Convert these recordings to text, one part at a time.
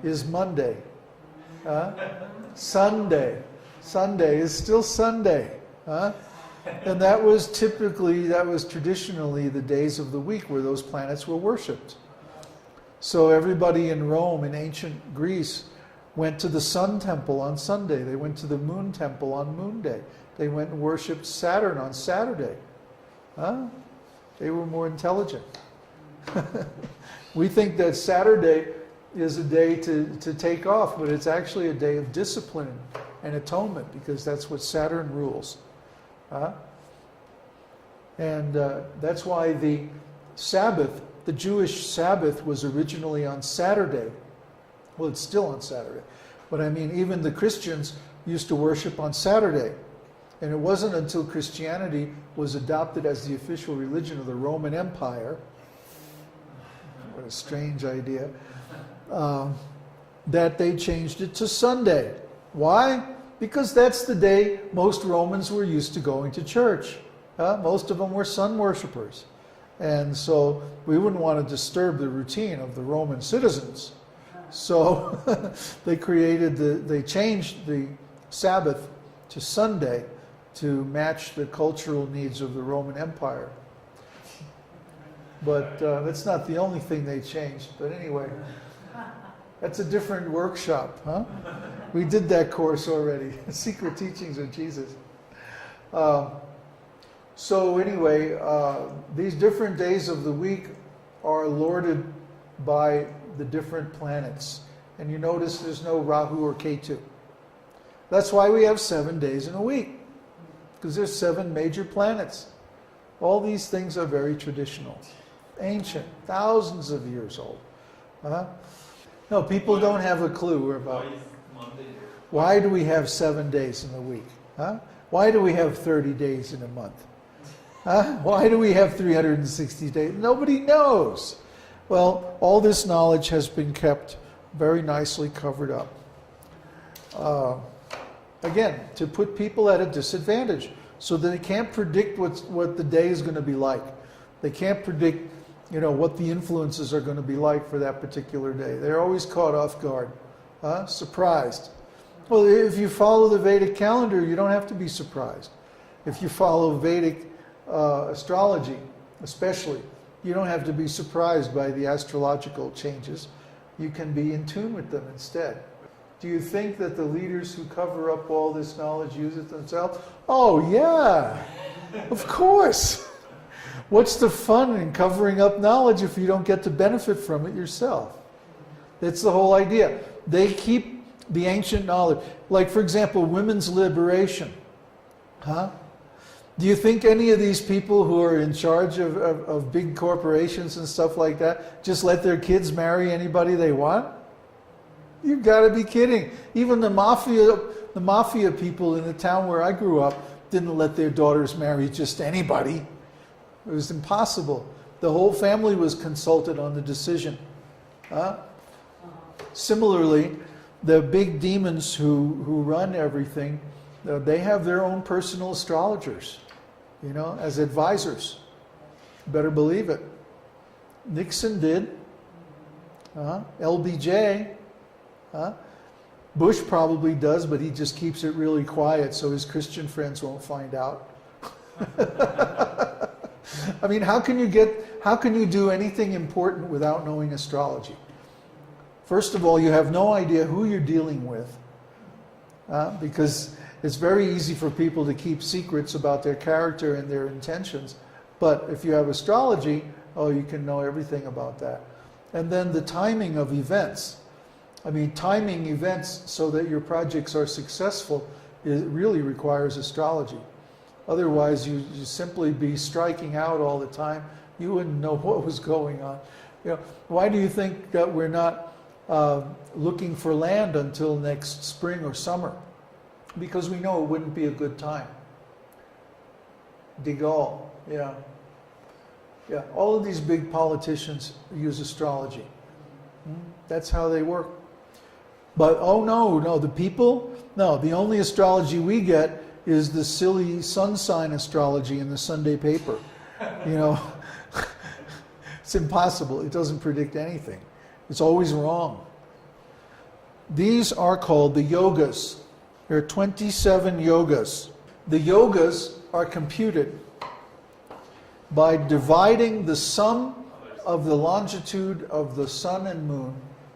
is Monday. Sunday. Sunday is still Sunday. And that was traditionally the days of the week where those planets were worshipped. So everybody in Rome, in ancient Greece, went to the sun temple on Sunday. They went to the moon temple on Moon Day. They went and worshipped Saturn on Saturday. They were more intelligent. We think that Saturday is a day to take off, but it's actually a day of discipline and atonement, because that's what Saturn rules. And that's why the Sabbath, the Jewish Sabbath, was originally on Saturday. Well, it's still on Saturday. But I mean, even the Christians used to worship on Saturday. And it wasn't until Christianity was adopted as the official religion of the Roman Empire, what a strange idea, that they changed it to Sunday. Why? Because that's the day most Romans were used to going to church. Most of them were sun worshippers. And so we wouldn't want to disturb the routine of the Roman citizens. So they changed the Sabbath to Sunday to match the cultural needs of the Roman Empire. But that's not the only thing they changed. But anyway, that's a different workshop, huh? We did that course already, Secret Teachings of Jesus. So anyway, these different days of the week are lorded by the different planets. And you notice there's no Rahu or Ketu. That's why we have 7 days in a week, because there's 7 major planets. All these things are very traditional, ancient, thousands of years old. No, people don't have a clue about why do we have 7 days in a week? Why do we have 30 days in a month? Why do we have 360 days? Nobody knows. Well, all this knowledge has been kept very nicely covered up. Again, to put people at a disadvantage, so that they can't predict what the day is going to be like. They can't predict, what the influences are going to be like for that particular day. They're always caught off guard, surprised. Well, if you follow the Vedic calendar, you don't have to be surprised. If you follow Vedic astrology, especially, you don't have to be surprised by the astrological changes. You can be in tune with them instead. Do you think that the leaders who cover up all this knowledge use it themselves? Oh, yeah, of course. What's the fun in covering up knowledge if you don't get to benefit from it yourself? That's the whole idea. They keep the ancient knowledge. Like, for example, women's liberation. Do you think any of these people who are in charge of big corporations and stuff like that just let their kids marry anybody they want? You've got to be kidding. Even the mafia people in the town where I grew up didn't let their daughters marry just anybody. It was impossible. The whole family was consulted on the decision. Similarly, the big demons who run everything, they have their own personal astrologers, as advisors. You better believe it. Nixon did. LBJ. Bush probably does, but he just keeps it really quiet so his Christian friends won't find out. I mean, how can you do anything important without knowing astrology? First of all, you have no idea who you're dealing with, because it's very easy for people to keep secrets about their character and their intentions. But if you have astrology, you can know everything about that. And then the timing of events. I mean, timing events so that your projects are successful, it really requires astrology. Otherwise, you simply be striking out all the time. You wouldn't know what was going on. Why do you think that we're not looking for land until next spring or summer? Because we know it wouldn't be a good time. De Gaulle, yeah. All of these big politicians use astrology. That's how they work. But the only astrology we get is the silly sun sign astrology in the Sunday paper. It's impossible. It doesn't predict anything. It's always wrong. These are called the yogas. There are 27 yogas. The yogas are computed by dividing the sum of the longitude of the sun and moon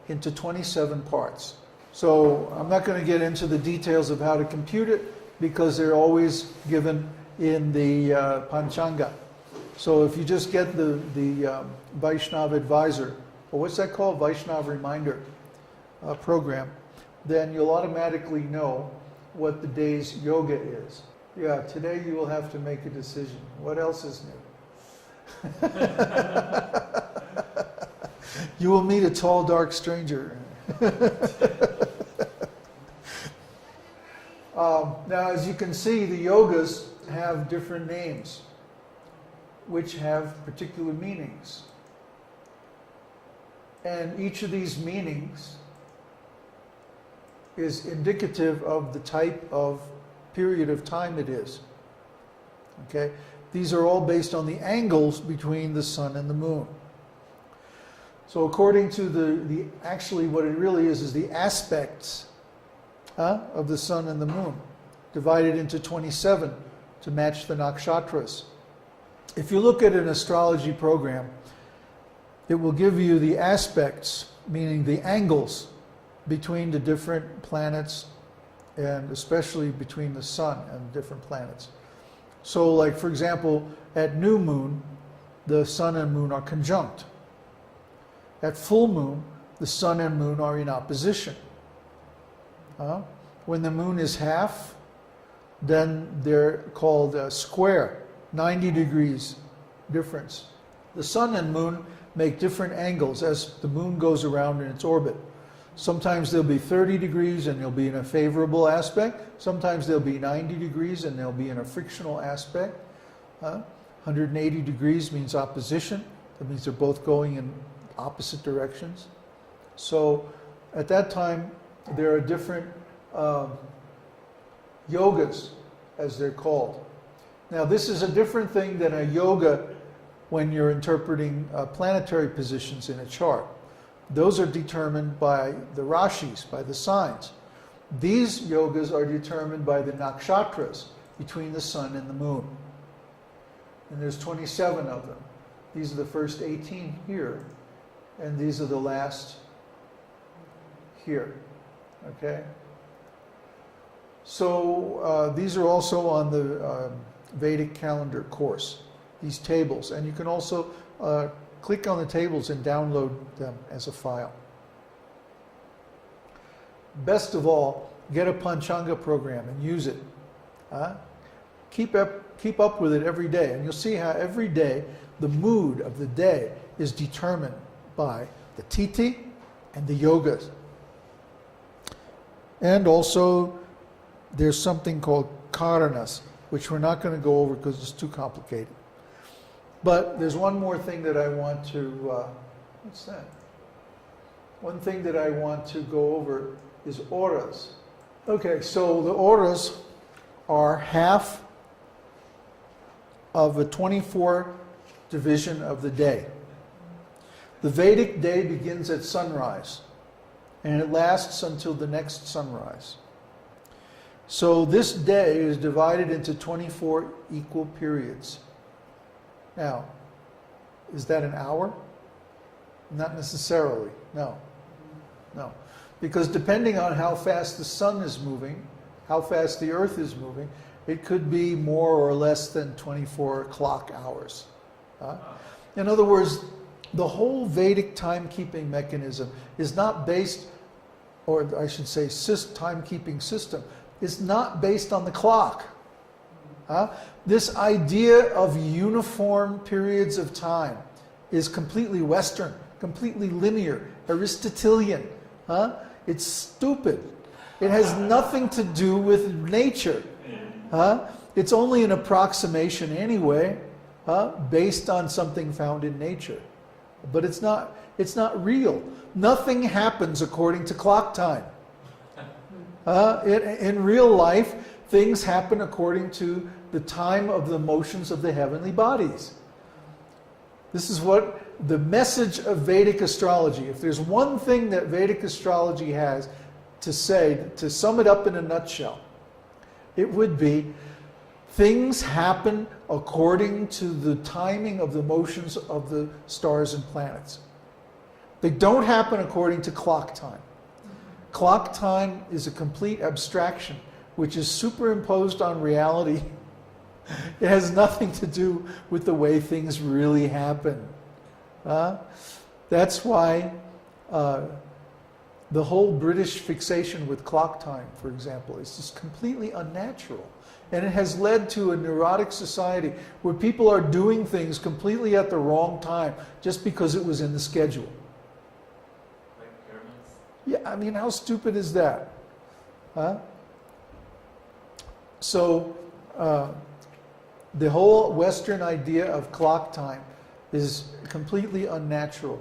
into 27 parts. So I'm not going to get into the details of how to compute it because they're always given in the Panchanga. So if you just get the Vaishnava Advisor, or what's that called? Vaishnava Reminder program, then you'll automatically know what the day's yoga is. Yeah, today you will have to make a decision. What else is new? You will meet a tall, dark stranger. Now, as you can see, the yogas have different names, which have particular meanings. And each of these meanings is indicative of the type of period of time it is. Okay? These are all based on the angles between the sun and the moon. So according to actually what it really is the aspects of the sun and the moon, divided into 27 to match the nakshatras. If you look at an astrology program, it will give you the aspects, meaning the angles between the different planets, and especially between the sun and different planets. So like, for example, at new moon, the sun and moon are conjunct. At full moon, the sun and moon are in opposition. When the moon is half, then they're called square, 90 degrees difference. The sun and moon make different angles as the moon goes around in its orbit. Sometimes they'll be 30 degrees and they'll be in a favorable aspect. Sometimes they'll be 90 degrees and they'll be in a frictional aspect. 180 degrees means opposition. That means they're both going in opposite directions. So at that time, there are different yogas, as they're called. Now, this is a different thing than a yoga when you're interpreting planetary positions in a chart. Those are determined by the rashis, by the signs. These yogas are determined by the nakshatras between the sun and the moon. And there's 27 of them. These are the first 18 here, and these are the last here. Okay? So these are also on the Vedic Calendar course, these tables. And you can also click on the tables and download them as a file. Best of all, get a Panchanga program and use it. Keep up with it every day, and you'll see how every day the mood of the day is determined by the Tithi and the yogas. And also, there's something called Karanas, which we're not going to go over because it's too complicated. But there's one more thing that I want to, what's that? One thing that I want to go over is auras. Okay, so the auras are half of a 24 division of the day. The Vedic day begins at sunrise, and it lasts until the next sunrise. So this day is divided into 24 equal periods. Now, is that an hour? Not necessarily, no. No. Because depending on how fast the sun is moving, how fast the earth is moving, it could be more or less than 24 clock hours. In other words, the whole Vedic timekeeping mechanism is not based, or I should say timekeeping system, is not based on the clock. This idea of uniform periods of time is completely Western, completely linear, Aristotelian. It's stupid. It has nothing to do with nature. It's only an approximation anyway, based on something found in nature. But it's not real. Nothing happens according to clock time. In real life, things happen according to the time of the motions of the heavenly bodies. This is what the message of Vedic astrology, if there's one thing that Vedic astrology has, to say, to sum it up in a nutshell, it would be things happen according to the timing of the motions of the stars and planets. They don't happen according to clock time. Clock time is a complete abstraction, which is superimposed on reality. It has nothing to do with the way things really happen. That's why the whole British fixation with clock time, for example, is just completely unnatural. And it has led to a neurotic society where people are doing things completely at the wrong time just because it was in the schedule. Like pyramids? Yeah, I mean, how stupid is that? So, the whole Western idea of clock time is completely unnatural.